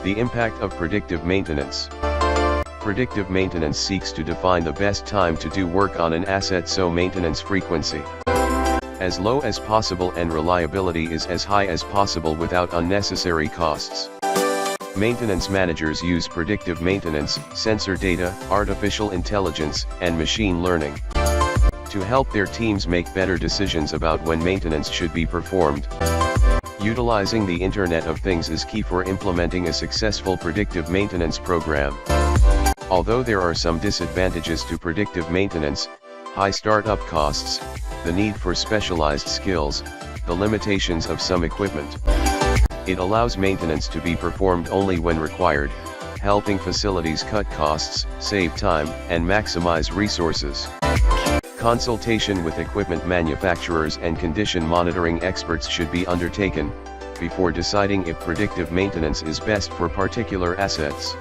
The impact of predictive maintenance. Predictive maintenance seeks to define the best time to do work on an asset so maintenance frequency as low as possible and reliability is as high as possible without unnecessary costs. Maintenance managers use predictive maintenance, sensor data, artificial intelligence, and machine learning to help their teams make better decisions about when maintenance should be performed. Utilizing the Internet of Things is key for implementing a successful predictive maintenance program. Although there are some disadvantages to predictive maintenance, high startup costs, the need for specialized skills, the limitations of some equipment. It allows maintenance to be performed only when required, helping facilities cut costs, save time, and maximize resources. Consultation with equipment manufacturers and condition monitoring experts should be undertaken before deciding if predictive maintenance is best for particular assets.